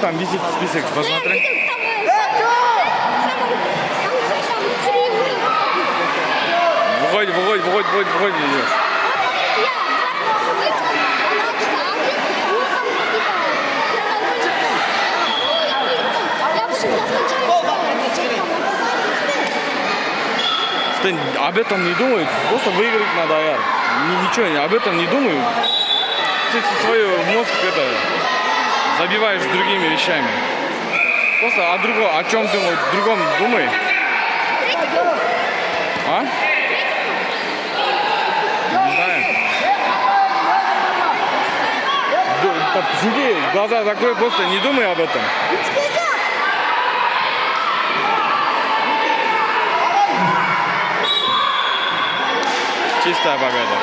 там висит список, посмотри. Выходи, идешь. Об этом не думают, просто выиграть надо, Аяр. Ничего, об этом не думаю. Ты свой мозг забиваешь другими вещами. Просто о чем думай, другом думай. А? Не знаю. Сиди, глаза закрой, просто не думай об этом. Чистая победа.